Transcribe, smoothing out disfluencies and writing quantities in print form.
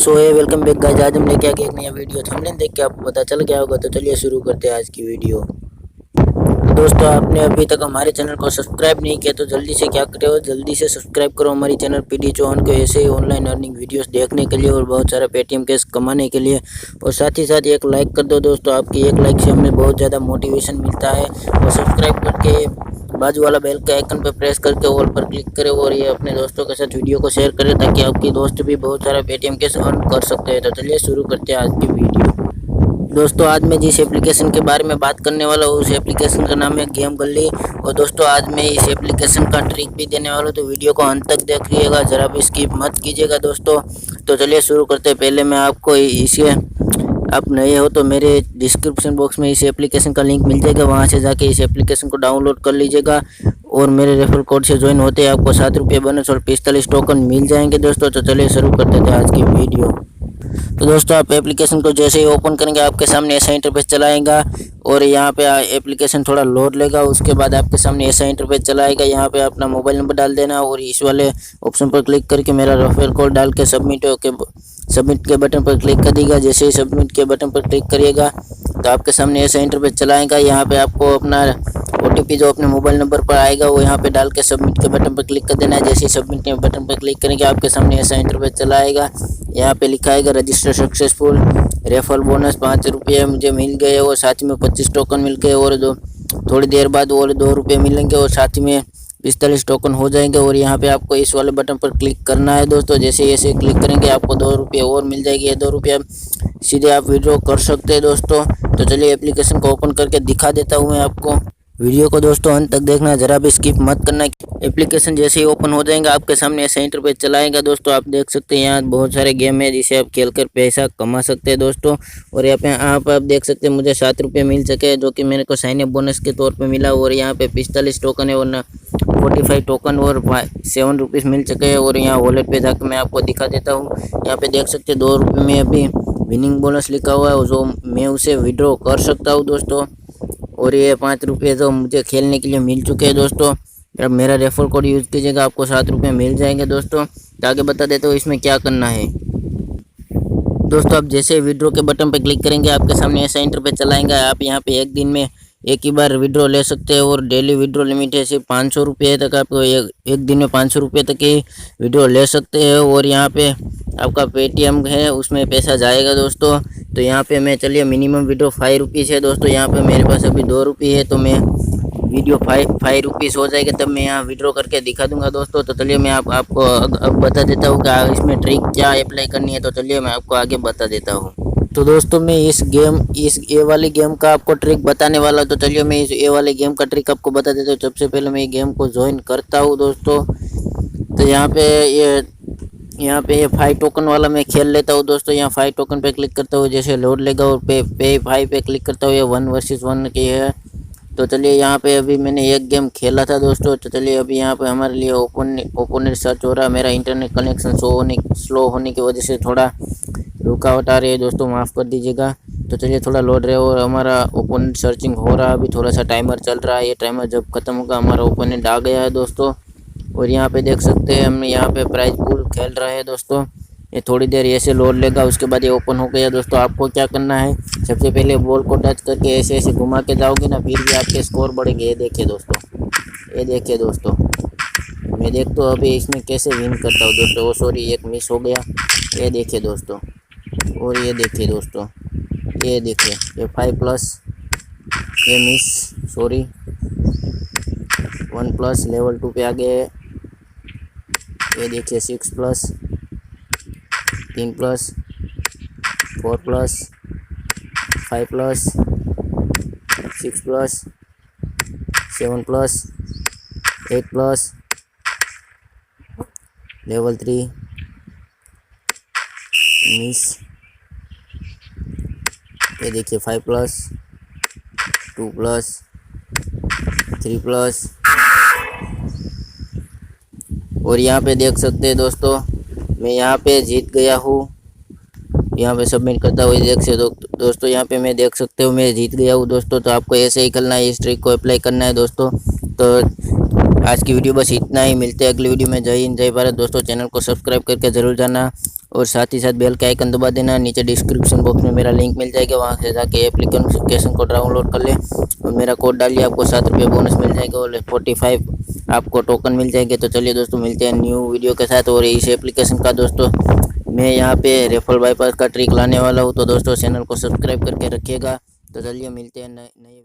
सो है welcome back guys. आज हम लेके आ गए एक नया वीडियो। थंबनेल देख के आपको पता चल गया होगा, तो चलिए शुरू करते हैं आज की वीडियो। दोस्तों, आपने अभी तक हमारे चैनल को सब्सक्राइब नहीं किया तो जल्दी से क्या करो, जल्दी से सब्सक्राइब करो हमारी चैनल पीडी चौहान को, ऐसे ही ऑनलाइन अर्निंग वीडियोस देखने के लिए और बहुत सारा पेटीएम कैश कमाने के लिए। और साथ ही साथ एक लाइक कर दो दोस्तों, आपकी एक लाइक से हमें बहुत ज़्यादा मोटिवेशन मिलता है। और सब्सक्राइब करके बाजू वाला बेल के आइकन पर प्रेस करके ऑल पर क्लिक करें और ये अपने दोस्तों के साथ वीडियो को शेयर करें, ताकि आपके दोस्त भी बहुत सारा पेटीएम कैश अर्न कर सकते हैं। तो चलिए शुरू करते हैं आज की वीडियो। दोस्तों, आज मैं जिस एप्लीकेशन के बारे में बात करने वाला हूँ उस एप्लीकेशन का नाम है गेम गली। और दोस्तों, आज मैं इस एप्लीकेशन का ट्रिक भी देने वाला हूँ, तो वीडियो को अंत तक देखिएगा, ज़रा भी स्किप मत कीजिएगा दोस्तों। तो चलिए शुरू करते हैं। पहले मैं आपको इसे, आप नए हो तो मेरे डिस्क्रिप्शन बॉक्स में इस एप्लीकेशन का लिंक मिल जाएगा, वहाँ से जाके इस एप्लीकेशन को डाउनलोड कर लीजिएगा। और मेरे रेफरल कोड से ज्वाइन होते हैं आपको 7 रुपये बोनस और 45 टोकन मिल जाएंगे दोस्तों। तो चलिए शुरू करते थे आज की वीडियो। तो दोस्तों, आप एप्लीकेशन को जैसे ही ओपन करेंगे आपके सामने ऐसा इंटरफेस चलाएगा और यहाँ पे एप्लीकेशन थोड़ा लोड लेगा। उसके बाद आपके सामने ऐसा इंटरफेस चलाएगा। यहाँ पे अपना मोबाइल नंबर डाल देना और इस वाले ऑप्शन पर क्लिक करके मेरा रेफरल कोड डाल के सबमिट के बटन पर क्लिक कर दीजिएगा। जैसे ही सबमिट के बटन पर क्लिक करिएगा तो आपके सामने ऐसा इंटरफेस चलाएगा। यहाँ पे आपको अपना OTP जो अपने मोबाइल नंबर पर आएगा वो यहाँ पे डाल के सबमिट के बटन पर क्लिक कर देना है। जैसे ही सबमिट के बटन पर क्लिक करेंगे आपके सामने ऐसा इंटरफेस चलाएगा। यहाँ पे लिखा आएगा रजिस्टर सक्सेसफुल, रेफरल बोनस 5 रुपये मुझे मिल गए और साथ में 25 टोकन मिल गए और थोड़ी देर बाद और 2 रुपये मिलेंगे और साथ में 45 टोकन हो जाएंगे। और यहाँ पे आपको इस वाले बटन पर क्लिक करना है दोस्तों। जैसे ऐसे क्लिक करेंगे आपको 2 रुपये और मिल जाएगी। ये 2 रुपये सीधे आप विड्रॉ कर सकते हैं दोस्तों। तो चलिए एप्लीकेशन को ओपन करके दिखा देता हूँ मैं आपको। वीडियो को दोस्तों अंत तक देखना, जरा भी स्किप मत करना। एप्लीकेशन जैसे ही ओपन हो जाएगा आपके सामने ऐसा इंटरफेस चलाएगा दोस्तों। आप देख सकते हैं यहाँ बहुत सारे गेम है जिसे आप खेलकर पैसा कमा सकते हैं दोस्तों। और यहाँ पे आप देख सकते हैं मुझे 7 रुपये मिल सके, जो कि मेरे को साइन अप बोनस के तौर पे मिला। और यहाँ पे 45 टोकन है और 45 टोकन और 7 रुपीज़ मिल सके हैं। और यहाँ वॉलेट पे जाकर मैं आपको दिखा देता हूँ। यहाँ पे देख सकते हैं 2 रुपये में अभी विनिंग बोनस लिखा हुआ है, जो मैं उसे विड्रॉ कर सकता हूँ दोस्तों। और ये 5 रुपये जो मुझे खेलने के लिए मिल चुके हैं दोस्तों। अब मेरा रेफर कोड यूज़ कीजिएगा, आपको 7 रुपये मिल जाएंगे दोस्तों। तो आगे बता देता हूँ इसमें क्या करना है दोस्तों। आप जैसे विड्रॉ के बटन पर क्लिक करेंगे आपके सामने ऐसा इंटरफेस चलाएंगे। आप यहाँ पे एक दिन में एक ही बार विड्रॉ ले सकते हैं और डेली विड्रॉ लिमिट है सिर्फ 500 रुपये तक। आप एक दिन में 500 रुपये तक ही विड्रॉ ले सकते हैं। और यहाँ पे आपका पेटीएम है उसमें पैसा जाएगा दोस्तों। तो यहाँ पे मैं, चलिए मिनिमम विड्रॉ 5 रुपीज़ है दोस्तों। यहाँ पे मेरे पास अभी 2 रुपये है, तो मैं वीडियो 5 रुपीज़ हो जाएगा तब मैं यहाँ विड्रॉ करके दिखा दूंगा दोस्तों। तो चलिए मैं आपको अब बता देता हूँ कि इसमें ट्रिक क्या अप्लाई करनी है। तो चलिए मैं आपको आगे बता देता हूँ। तो दोस्तों, मैं इस ए वाली गेम का आपको ट्रिक बताने वाला हूँ। तो चलिए मैं इस ए वाले गेम का ट्रिक आपको बता देता हूँ। सबसे पहले मैं ये गेम को ज्वाइन करता हूँ दोस्तों। तो यहाँ पे ये 5 टोकन वाला मैं खेल लेता हूँ दोस्तों। यहाँ 5 टोकन पे क्लिक करता हूँ, जैसे लोड लेगा और पे 5 पे क्लिक करता हूँ। ये 1 वर्सेस 1 की है। तो चलिए यहाँ पे अभी मैंने एक गेम खेला था दोस्तों। तो चलिए अभी यहाँ पे हमारे लिए ओपोनेंट सर्च हो रहा है। मेरा इंटरनेट कनेक्शन स्लो होने की वजह से थोड़ा रुकावट आ रही है दोस्तों, माफ़ कर दीजिएगा। तो चलिए थोड़ा लोड रहे और हमारा ओपोनेंट सर्चिंग हो रहा है। अभी थोड़ा सा टाइमर चल रहा है, ये टाइमर जब खत्म होगा हमारा ओपोनेंट आ गया है दोस्तों। और यहाँ पे देख सकते हैं हम यहाँ पे प्राइज पूल खेल रहे हैं दोस्तों। ये थोड़ी देर ऐसे लोड लेगा, उसके बाद ये ओपन हो गया दोस्तों। आपको क्या करना है, सबसे पहले बॉल को टच करके ऐसे ऐसे घुमा के जाओगे ना, फिर भी आपके स्कोर बढ़ेंगे। ये देखिए दोस्तों, ये देखिए दोस्तों, मैं देखता हूँ अभी इसमें कैसे विन करता हूँ दोस्तों। वो सॉरी, एक मिस हो गया। ये देखिए दोस्तों, और ये देखिए दोस्तों, ये देखिए ये 5+, ये मिस, सॉरी 1+, लेवल 2 पे आ गए। ये देखिए 6+, 3+, 4+, 5+, 6+, 7+, 8+, लेवल 3 मिस। ये देखिए 5+, 2+, 3+। और यहाँ पे देख सकते हैं दोस्तों, मैं यहाँ पे जीत गया हूँ। यहाँ पे सबमिट करता हुआ देख सकते दोस्तों, यहाँ पे मैं देख सकते हो मैं जीत गया हूँ दोस्तों। तो आपको ऐसे ही करना है, इस ट्रिक को अप्लाई करना है दोस्तों। तो आज की वीडियो बस इतना ही, मिलते हैं अगली वीडियो में। जय हिंद, जय भारत दोस्तों। चैनल को सब्सक्राइब करके ज़रूर जाना और साथ ही साथ बेल का आइकन दबा देना। नीचे डिस्क्रिप्शन बॉक्स में मेरा लिंक मिल जाएगा, वहाँ से जाके एप्लीकेशन को डाउनलोड कर ले और मेरा कोड डालिए, आपको 7 रुपये बोनस मिल जाएगा और 45 आपको टोकन मिल जाएंगे। तो चलिए दोस्तों मिलते हैं न्यू वीडियो के साथ। और इस एप्लीकेशन का दोस्तों मैं यहाँ पे रेफल बाईपास का ट्रिक लाने वाला हूँ, तो दोस्तों चैनल को सब्सक्राइब करके रखिएगा। तो चलिए मिलते हैं नए